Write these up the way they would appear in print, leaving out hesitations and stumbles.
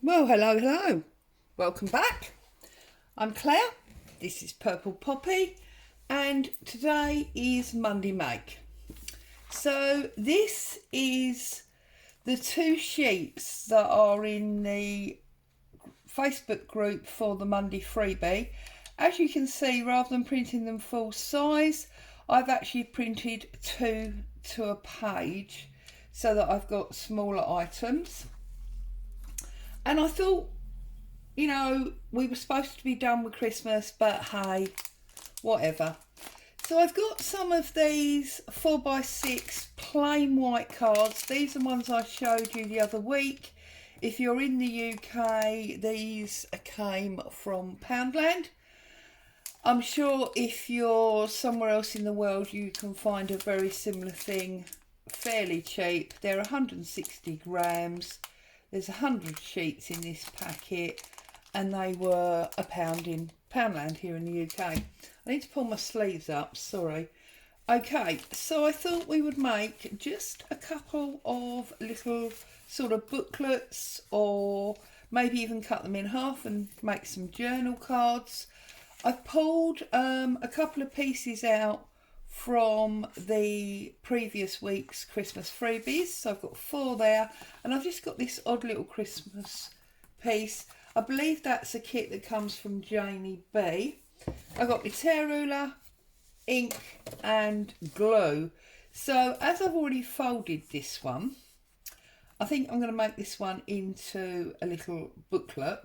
Well, hello. Welcome back. I'm Claire. This is Purple Poppy, and today is Monday Make. So this is the two sheets that are in the Facebook group for the Monday freebie. As you can see, rather than printing them full size, I've actually printed two to a page so that I've got smaller items. And I thought, we were supposed to be done with Christmas, but hey, whatever. So I've got some of these 4x6 plain white cards. These are ones I showed you the other week. If you're in the UK, these came from Poundland. I'm sure if you're somewhere else in the world, you can find a very similar thing fairly cheap. They're 160 grams. There's 100 sheets in this packet, and they were £1 in Poundland here in the UK. I need to pull my sleeves up, sorry. Okay, so I thought we would make just a couple of little sort of booklets, or maybe even cut them in half and make some journal cards. I've pulled a couple of pieces out from the previous week's Christmas freebies. So I've got 4 there, and I've just got this odd little Christmas piece. I believe that's a kit that comes from Jamie B. I've got my tear ruler, ink and glue. So as I've already folded this one, I think I'm going to make this one into a little booklet.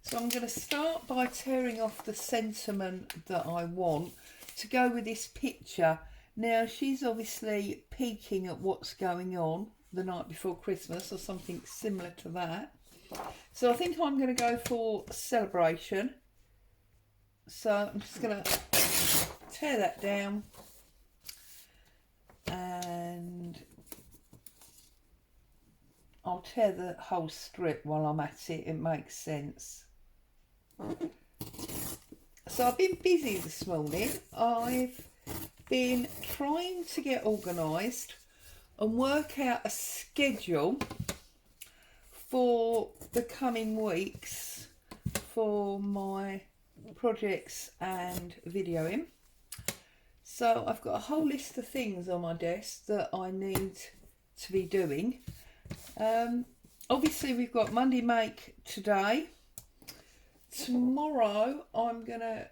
So I'm going to start by tearing off the sentiment that I want to go with this picture. Now, she's obviously peeking at what's going on the night before Christmas or something similar to that. So I think I'm going to go for celebration. So I'm just going to tear that down, and I'll tear the whole strip while I'm at it. It makes sense. So I've been busy this morning. I've been trying to get organised and work out a schedule for the coming weeks for my projects and videoing. So I've got a whole list of things on my desk that I need to be doing. Obviously we've got Monday Make today. Tomorrow I'm going to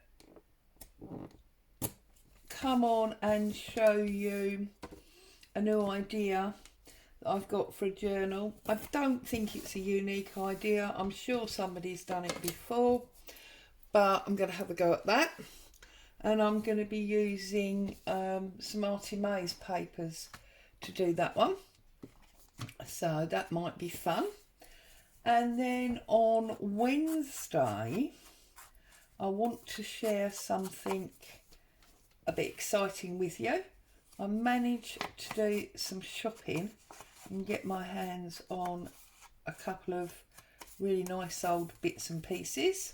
come on and show you a new idea that I've got for a journal. I don't think it's a unique idea. I'm sure somebody's done it before, but I'm going to have a go at that. And I'm going to be using some Artie Mays papers to do that one. So that might be fun. And then on Wednesday, I want to share something a bit exciting with you. I managed to do some shopping and get my hands on a couple of really nice old bits and pieces.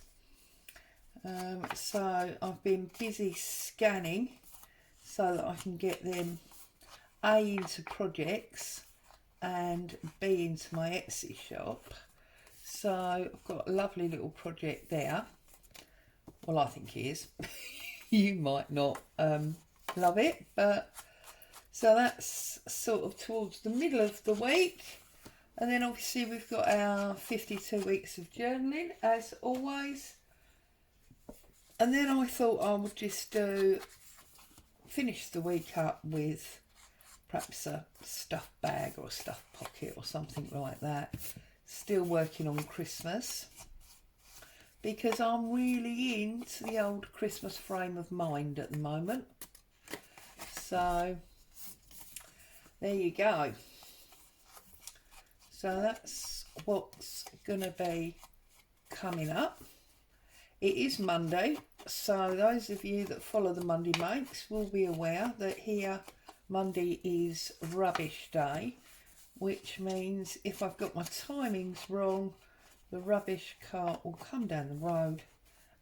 So I've been busy scanning so that I can get them A, into projects, and B, into my Etsy shop. So I've got a lovely little project there. Well, I think it is. You might not love it, but so that's sort of towards the middle of the week. And then obviously we've got our 52 weeks of journaling as always. And then I thought I would just finish the week up with perhaps a stuffed bag or a stuffed pocket or something like that. Still working on Christmas, because I'm really into the old Christmas frame of mind at the moment. So there you go. So that's what's going to be coming up. It is Monday, so those of you that follow the Monday Makes will be aware that here Monday is rubbish day, which means if I've got my timings wrong, the rubbish cart will come down the road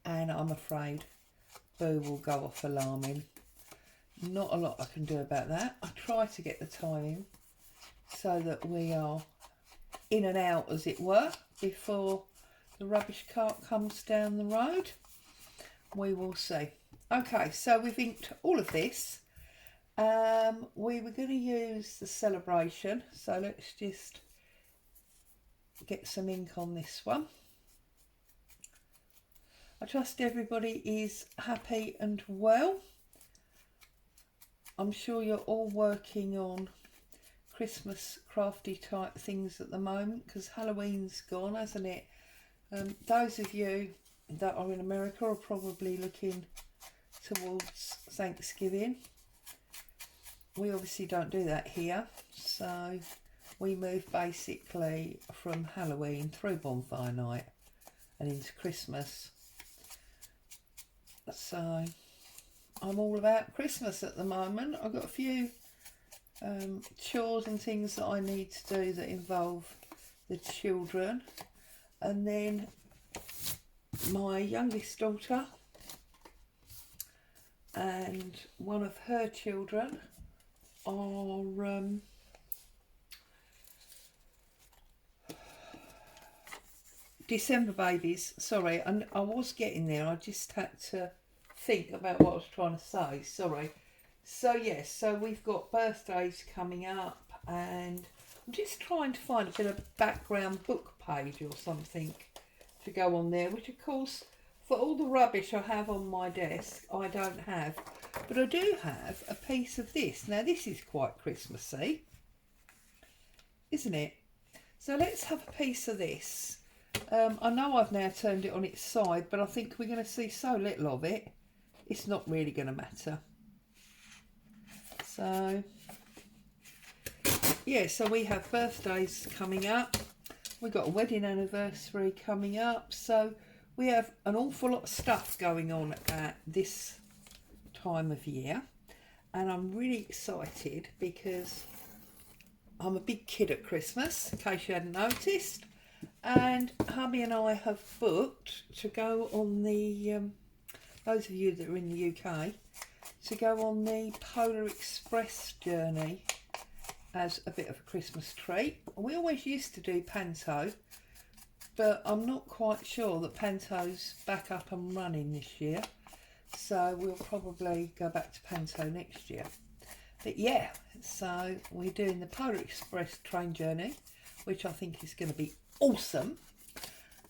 and I'm afraid Boo will go off alarming. Not a lot I can do about that. I try to get the timing so that we are in and out, as it were, before the rubbish cart comes down the road. We will see. Okay, so we've inked all of this. We were going to use the celebration, so let's just get some ink on this one. I trust everybody is happy and well. I'm sure you're all working on Christmas crafty type things at the moment, because Halloween's gone, hasn't it? Those of you that are in America are probably looking towards Thanksgiving. We obviously don't do that here, so we move basically from Halloween through bonfire night and into Christmas. So I'm all about Christmas at the moment. I've got a few chores and things that I need to do that involve the children, and then my youngest daughter and one of her children are December babies. Sorry, and I was getting there. I just had to think about what I was trying to say. Sorry. So yes, so we've got birthdays coming up, and I'm just trying to find a bit of background book page or something to go on there, which of course, for all the rubbish I have on my desk, I don't have. But I do have a piece of this. Now this is quite Christmassy, isn't it? So let's have a piece of this. I know I've now turned it on its side, but I think we're going to see so little of it, it's not really going to matter. So, yeah, so we have birthdays coming up. We've got a wedding anniversary coming up. So we have an awful lot of stuff going on at this time of year. And I'm really excited because I'm a big kid at Christmas, in case you hadn't noticed. And hubby and I have booked to go on the, those of you that are in the UK, to go on the Polar Express journey as a bit of a Christmas treat. We always used to do Panto, but I'm not quite sure that Panto's back up and running this year. So we'll probably go back to Panto next year. But yeah, so we're doing the Polar Express train journey, which I think is going to be awesome.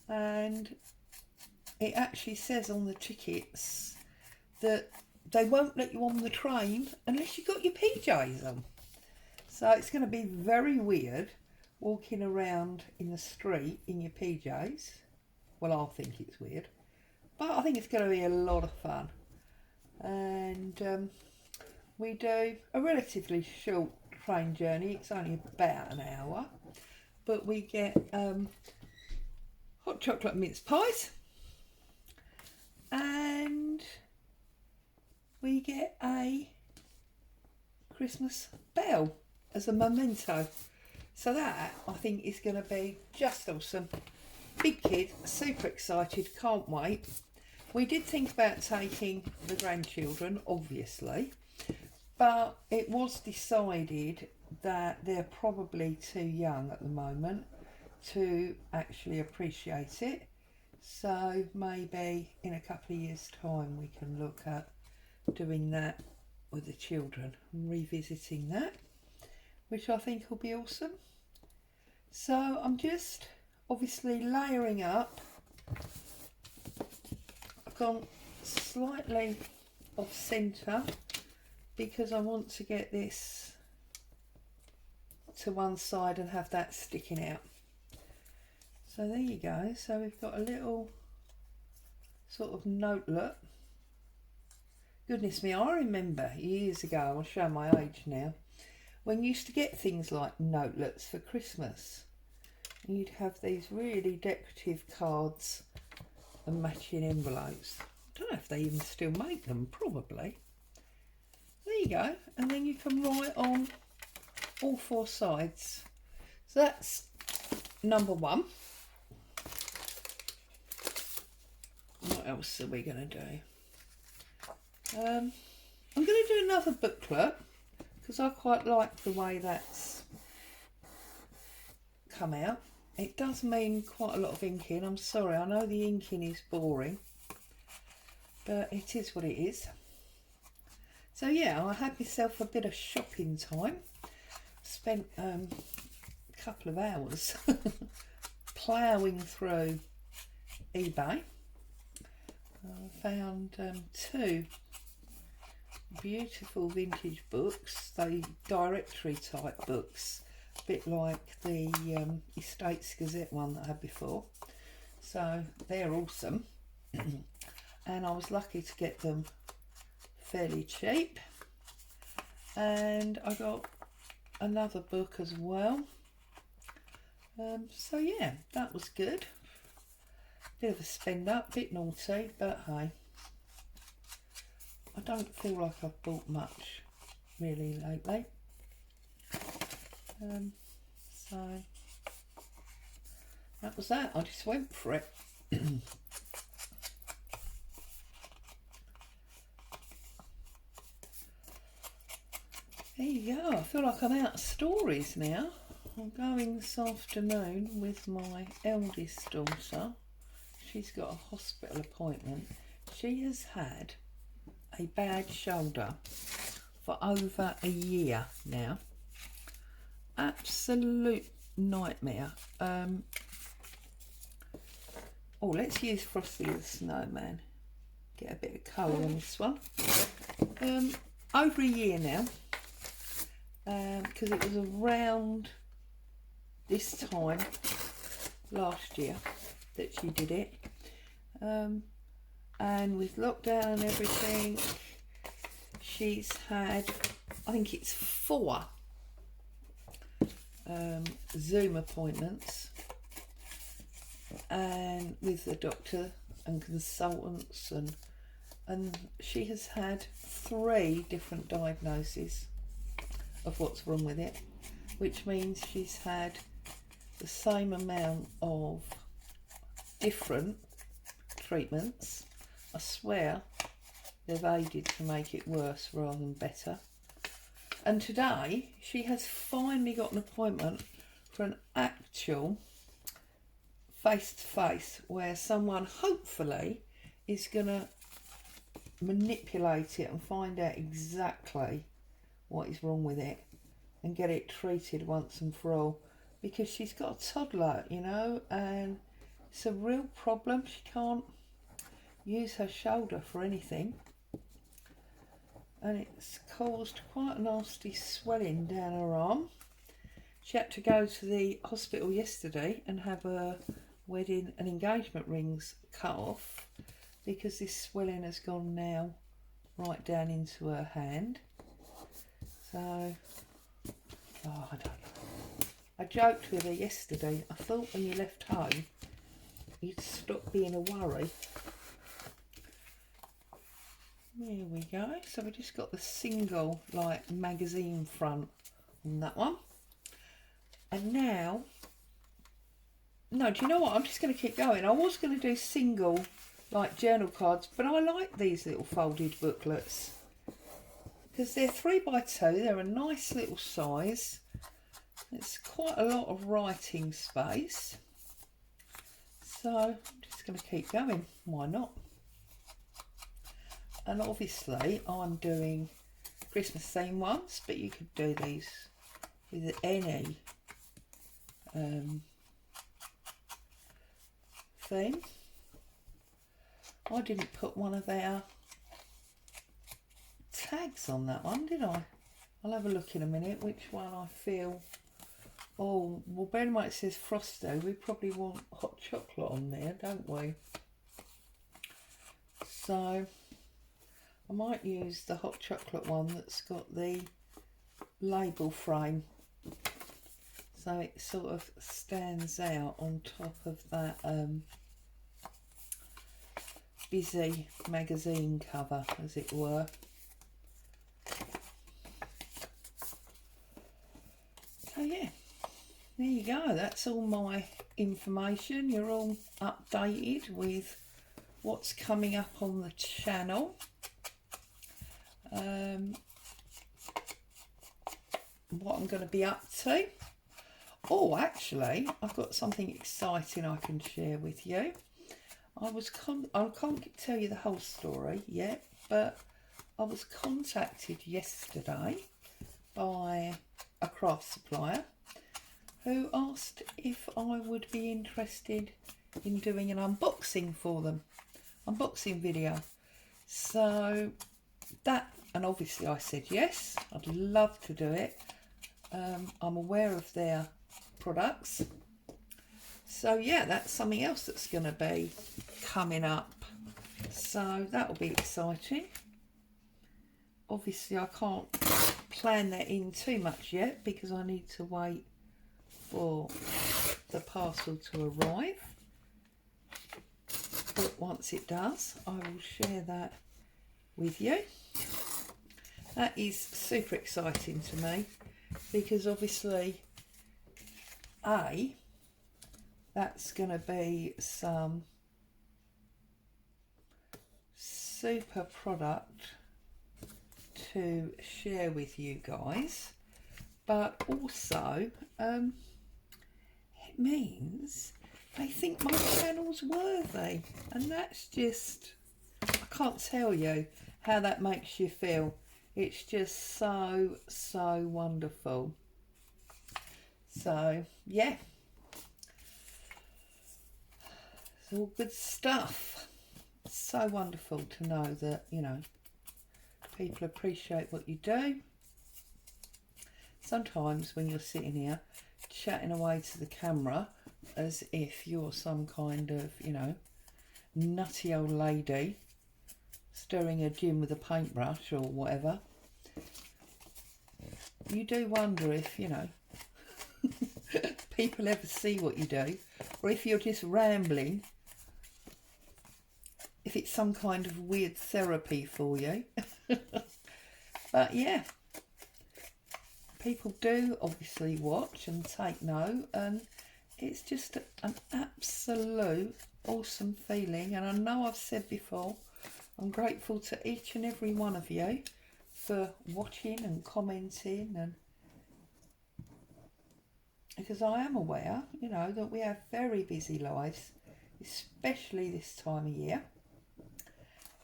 And it actually says on the tickets that they won't let you on the train unless you've got your PJs on. So it's going to be very weird walking around in the street in your PJs. Well, I think it's weird, but I think it's going to be a lot of fun. And we do a relatively short train journey. It's only about an hour, but we get hot chocolate mince pies, and we get a Christmas bell as a memento. So that, I think, is going to be just awesome. Big kid, super excited, can't wait. We did think about taking the grandchildren, obviously, but it was decided that they're probably too young at the moment to actually appreciate it. So maybe in a couple of years' time we can look at doing that with the children and revisiting that, which I think will be awesome. So I'm just obviously layering up. I've gone slightly off centre because I want to get this to one side and have that sticking out. So there you go. So we've got a little sort of notelet. Goodness me, I remember years ago, I'll show my age now, when you used to get things like notelets for Christmas. And you'd have these really decorative cards and matching envelopes. I don't know if they even still make them, probably. There you go. And then you can write on all four sides. So that's number one. What else are we going to do? I'm going to do another booklet because I quite like the way that's come out. it does mean quite a lot of inking. I'm sorry, I know the inking is boring, but it is what it is. So yeah, I had myself a bit of shopping time. Spent a couple of hours ploughing through eBay. I found two beautiful vintage books, they directory type books, a bit like the Estates Gazette one that I had before. So they're awesome. And I was lucky to get them fairly cheap. And I got another book as well. So yeah, that was good. Bit of a spend up, bit naughty, but hey, I don't feel like I've bought much really lately. So that was that. I just went for it. There you go. I feel like I'm out of stories now. I'm going this afternoon with my eldest daughter. She's got a hospital appointment. She has had a bad shoulder for over a year now. Absolute nightmare. Oh, let's use Frosty the Snowman. Get a bit of colour on this one. Over a year now. Because it was around this time last year that she did it. And with lockdown and everything, she's had, I think it's 4 Zoom appointments, and with the doctor and consultants, and she has had 3 different diagnoses of what's wrong with it, which means she's had the same amount of different treatments. I swear they've aided to make it worse rather than better. And today she has finally got an appointment for an actual face-to-face where someone hopefully is going to manipulate it and find out exactly what is wrong with it and get it treated once and for all, because she's got a toddler, you know, and it's a real problem. She can't use her shoulder for anything, and it's caused quite a nasty swelling down her arm. She had to go to the hospital yesterday and have her wedding and engagement rings cut off because this swelling has gone now right down into her hand. So, oh, I don't know. I joked with her yesterday. I thought when you left home, you'd stop being a worry. There we go. So we just got the single, like, magazine front on that one. And now, no, do you know what? I'm just going to keep going. I was going to do single, like, journal cards, but I like these little folded booklets, because they're 3x2, they're a nice little size. It's quite a lot of writing space. So I'm just going to keep going, why not? And obviously I'm doing Christmas theme ones, but you could do these with any theme. I didn't put one of their tags on that one, did I? I'll have a look in a minute which one I feel. Oh, well, bear in mind it says Frosty. We probably want hot chocolate on there, don't we? So I might use the hot chocolate one that's got the label frame, so it sort of stands out on top of that busy magazine cover, as it were. So yeah, there you go. That's all my information. You're all updated with what's coming up on the channel. What I'm going to be up to. Oh, actually, I've got something exciting I can share with you. I can't tell you the whole story yet, but I was contacted yesterday by a craft supplier who asked if I would be interested in doing an unboxing for them, unboxing video. So that, and obviously I said yes, I'd love to do it. I'm aware of their products. So yeah, that's something else that's going to be coming up. So that'll be exciting. Obviously I can't plan that in too much yet because I need to wait for the parcel to arrive. But once it does, I will share that with you. That is super exciting to me because obviously that's going to be some super product to share with you guys, but also it means they think my channel's worthy, and that's just, I can't tell you how that makes you feel. It's just so wonderful. So yeah, it's all good stuff. It's so wonderful to know that, you know, people appreciate what you do. Sometimes when you're sitting here chatting away to the camera as if you're some kind of, you know, nutty old lady stirring a gin with a paintbrush or whatever, you do wonder if, you know, people ever see what you do, or if you're just rambling, if it's some kind of weird therapy for you. But yeah, people do obviously watch and take note, and it's just an absolute awesome feeling. And I know I've said before, I'm grateful to each and every one of you for watching and commenting, and because I am aware, you know, that we have very busy lives, especially this time of year,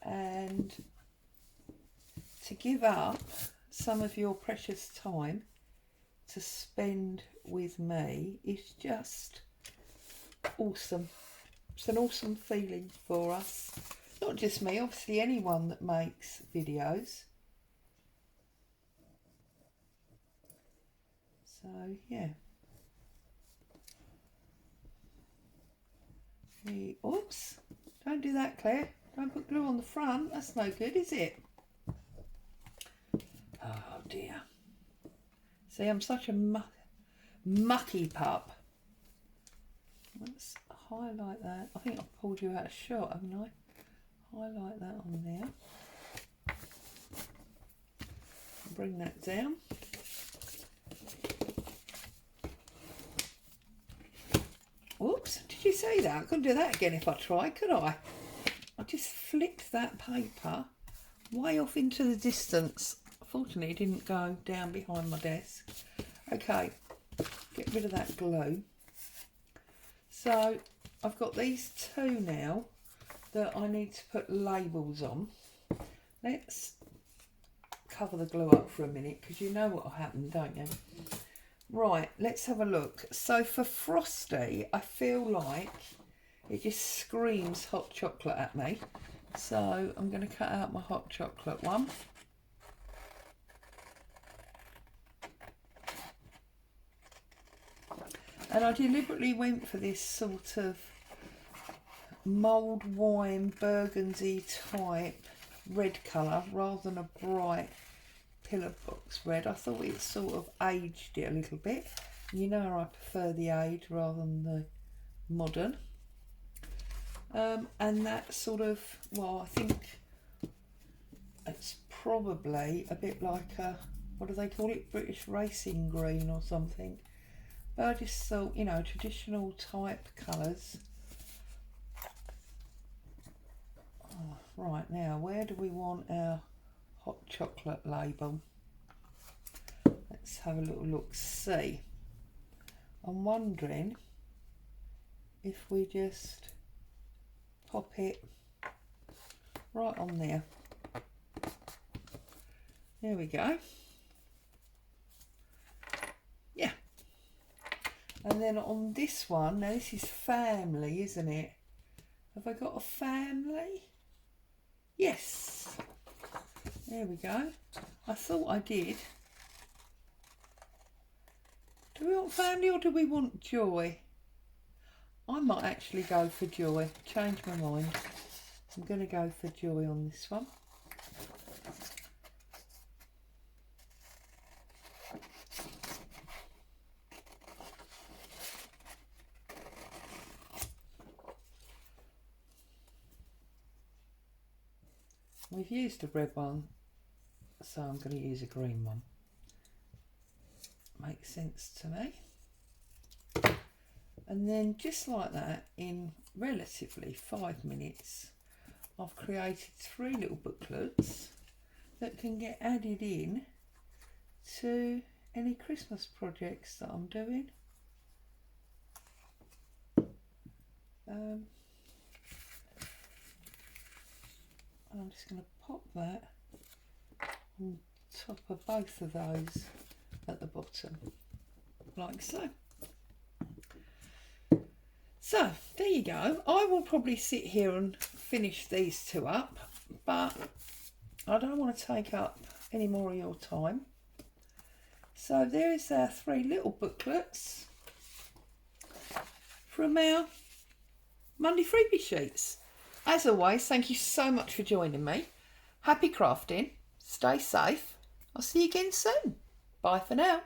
and to give up some of your precious time to spend with me is just awesome. It's an awesome feeling for us, not just me, obviously anyone that makes videos. So yeah, oops, don't do that, Claire. Don't put glue on the front, that's no good, is it? Oh dear. See, I'm such a mucky pup. Let's highlight that. I think I've pulled you out of shot, haven't I? Highlight that on there. Bring that down. Oops, did you see that? I couldn't do that again if I tried, could I? I just flicked that paper way off into the distance. Fortunately, it didn't go down behind my desk. Okay, get rid of that glue. So I've got these two now that I need to put labels on. Let's cover the glue up for a minute because you know what will happen, don't you? Right, let's have a look. So for Frosty, I feel like it just screams hot chocolate at me. So I'm going to cut out my hot chocolate one. And I deliberately went for this sort of mulled wine burgundy type red colour rather than a bright pillar box red. I thought it sort of aged it a little bit. You know I prefer the age rather than the modern. And that sort of, well, I think it's probably a bit like a, what do they call it, British racing green or something. But I just thought, you know, traditional type colours. Oh, right, now where do we want our hot chocolate label? Let's have a little look, see. I'm wondering if we just pop it right on there. There we go. Yeah. And then on this one, now this is family, isn't it? Have I got a family? Yes. There we go. I thought I did. Do we want family or do we want joy? I might actually go for joy. Change my mind. I'm going to go for joy on this one. We've used a red one, so I'm going to use a green one. Makes sense to me. And then just like that, in relatively 5 minutes, I've created 3 little booklets that can get added in to any Christmas projects that I'm doing. I'm just going to pop that on top of both of those at the bottom, like so. So there you go. I will probably sit here and finish these 2 up, but I don't want to take up any more of your time. So there's our 3 little booklets from our Monday freebie sheets. As always, thank you so much for joining me. Happy crafting. Stay safe. I'll see you again soon. Bye for now.